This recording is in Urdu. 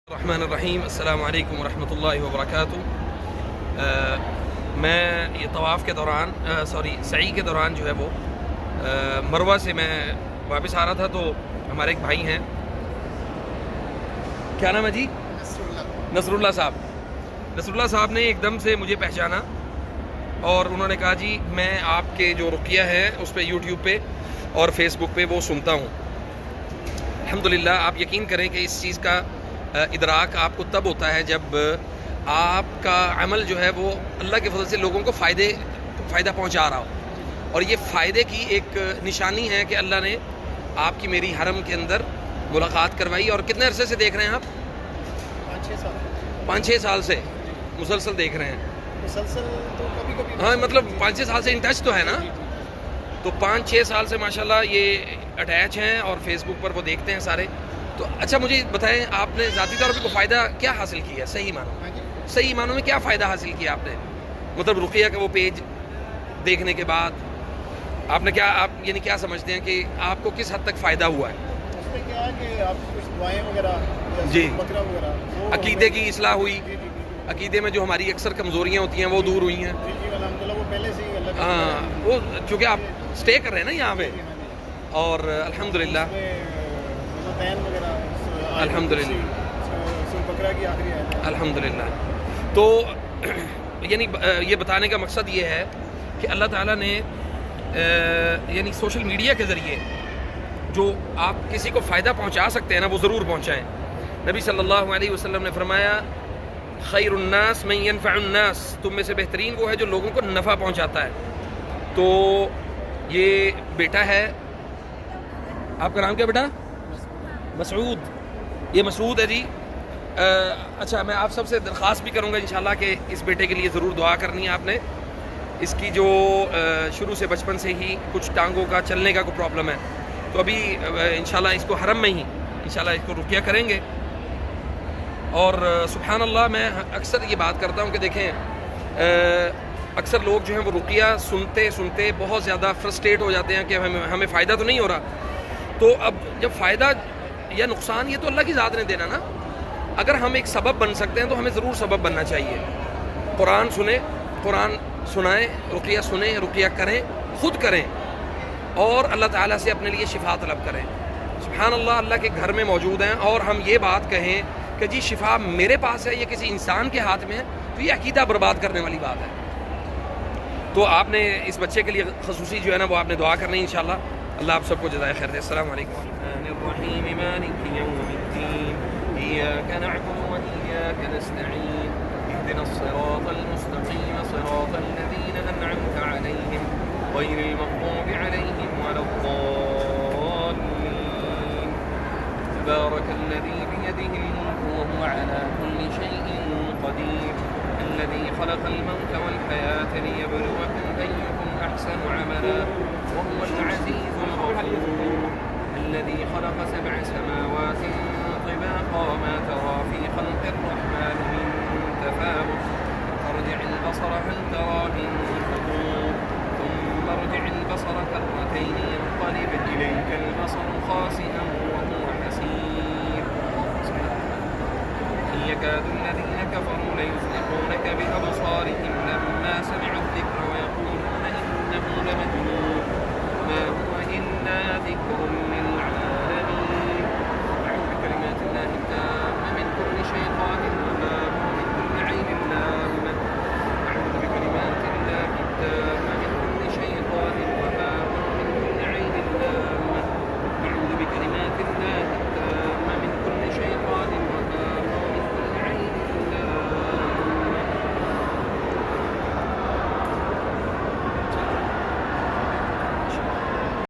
الرحمن الرحیم، السلام علیکم ورحمۃ اللہ وبرکاتہ۔ میں یہ طواف کے دوران سعی کے دوران جو ہے وہ مروہ سے میں واپس آ رہا تھا، تو ہمارے ایک بھائی ہیں، کیا نام ہے جی؟ نصر اللہ صاحب نے ایک دم سے مجھے پہچانا اور انہوں نے کہا جی میں آپ کے جو رقیہ ہے اس پہ یوٹیوب پہ اور فیس بک پہ وہ سنتا ہوں۔ الحمدللہ آپ یقین کریں کہ اس چیز کا ادراک آپ کو تب ہوتا ہے جب آپ کا عمل جو ہے وہ اللہ کے فضل سے لوگوں کو فائدہ پہنچا رہا ہو، اور یہ فائدے کی ایک نشانی ہے کہ اللہ نے آپ کی میری حرم کے اندر ملاقات کروائی۔ اور کتنے عرصے سے دیکھ رہے ہیں آپ؟ 5-6 سال سے مسلسل دیکھ رہے ہیں؟ مسلسل تو کبھی ہاں، مطلب 5-6 سال سے ان ٹچ تو ہے نا؟ تو 5-6 سال سے ماشاءاللہ یہ اٹیچ ہیں اور فیس بک پر وہ دیکھتے ہیں سارے۔ تو اچھا مجھے بتائیں، آپ نے ذاتی طور پہ کوئی فائدہ کیا حاصل کیا ہے صحیح معنوں میں کیا فائدہ حاصل کیا آپ نے؟ مطلب رقیہ کا وہ پیج دیکھنے کے بعد آپ نے آپ یعنی کیا سمجھتے ہیں کہ آپ کو کس حد تک فائدہ ہوا ہے؟ اس میں کیا ہے کہ آپ کچھ دعائیں وغیرہ جی، بکرا وغیرہ عقیدے کی اصلاح ہوئی، عقیدے میں جو ہماری اکثر کمزوریاں ہوتی ہیں وہ دور ہوئی ہیں۔ جی الحمدللہ، وہ پہلے سے ہی اللہ ہاں، وہ چونکہ آپ اسٹے کر رہے ہیں نا یہاں پہ، اور الحمدللہ الحمدللہ تو یعنی یہ بتانے کا مقصد یہ ہے کہ اللہ تعالیٰ نے یعنی سوشل میڈیا کے ذریعے جو آپ کسی کو فائدہ پہنچا سکتے ہیں نا، وہ ضرور پہنچائیں۔ نبی صلی اللہ علیہ وسلم نے فرمایا خیر الناس من ينفع الناس، تم میں سے بہترین وہ ہے جو لوگوں کو نفع پہنچاتا ہے۔ تو یہ بیٹا ہے، آپ کا نام کیا بیٹا؟ مسعود، یہ مسعود ہے جی۔ اچھا، میں آپ سب سے درخواست بھی کروں گا انشاءاللہ کہ اس بیٹے کے لیے ضرور دعا کرنی ہے آپ نے۔ اس کی جو شروع سے بچپن سے ہی کچھ ٹانگوں کا چلنے کا کوئی پرابلم ہے، تو ابھی انشاءاللہ اس کو حرم میں ہی انشاءاللہ اس کو رقیہ کریں گے۔ اور سبحان اللہ، میں اکثر یہ بات کرتا ہوں کہ دیکھیں اکثر لوگ جو ہیں وہ رقیہ سنتے سنتے بہت زیادہ فرسٹریٹ ہو جاتے ہیں کہ ہمیں فائدہ تو نہیں ہو رہا۔ تو اب جب فائدہ یا نقصان یہ تو اللہ کی ذات نے دینا نا، اگر ہم ایک سبب بن سکتے ہیں تو ہمیں ضرور سبب بننا چاہیے۔ قرآن سنیں، قرآن سنائیں، رقیہ سنیں، رقیہ کریں، خود کریں، اور اللہ تعالیٰ سے اپنے لیے شفا طلب کریں۔ سبحان اللہ، اللہ کے گھر میں موجود ہیں، اور ہم یہ بات کہیں کہ جی شفا میرے پاس ہے، یہ کسی انسان کے ہاتھ میں ہے، تو یہ عقیدہ برباد کرنے والی بات ہے۔ تو آپ نے اس بچے کے لیے خصوصی جو ہے نا وہ آپ نے دعا کرنی انشاءاللہ۔ اللہ آپ سب کو جزائے خیر دے۔ السلام علیکم۔ الرحیم مالک یوم الدین، ایاک نعبد و ایاک نستعین، اهدنا الصراط المستقیم صراط الذین انعمت علیہم غیر المغضوب علیہم ولا الضالین۔ تبارک الذی بیدہ الملک وهو على كل شیء قدیر، الذي خلق الموت والحياة ليبلوكم أيكم أحسن عملا وهو العزيز الغفور، الذي خلق 7 سماوات طباقا ما ترى في خلق الرحمن من تفاوت، فارجع البصر هل ترى من فطور ثم ارجع البصر كرتين ينقلب إليك البصر خاسئا وهو حسير، إن يكاد الذين كفروا ليزلقونك بأبصارهم لما سمعوا الذكر ويقولون إنه لمجنون ما هو إلا ذكر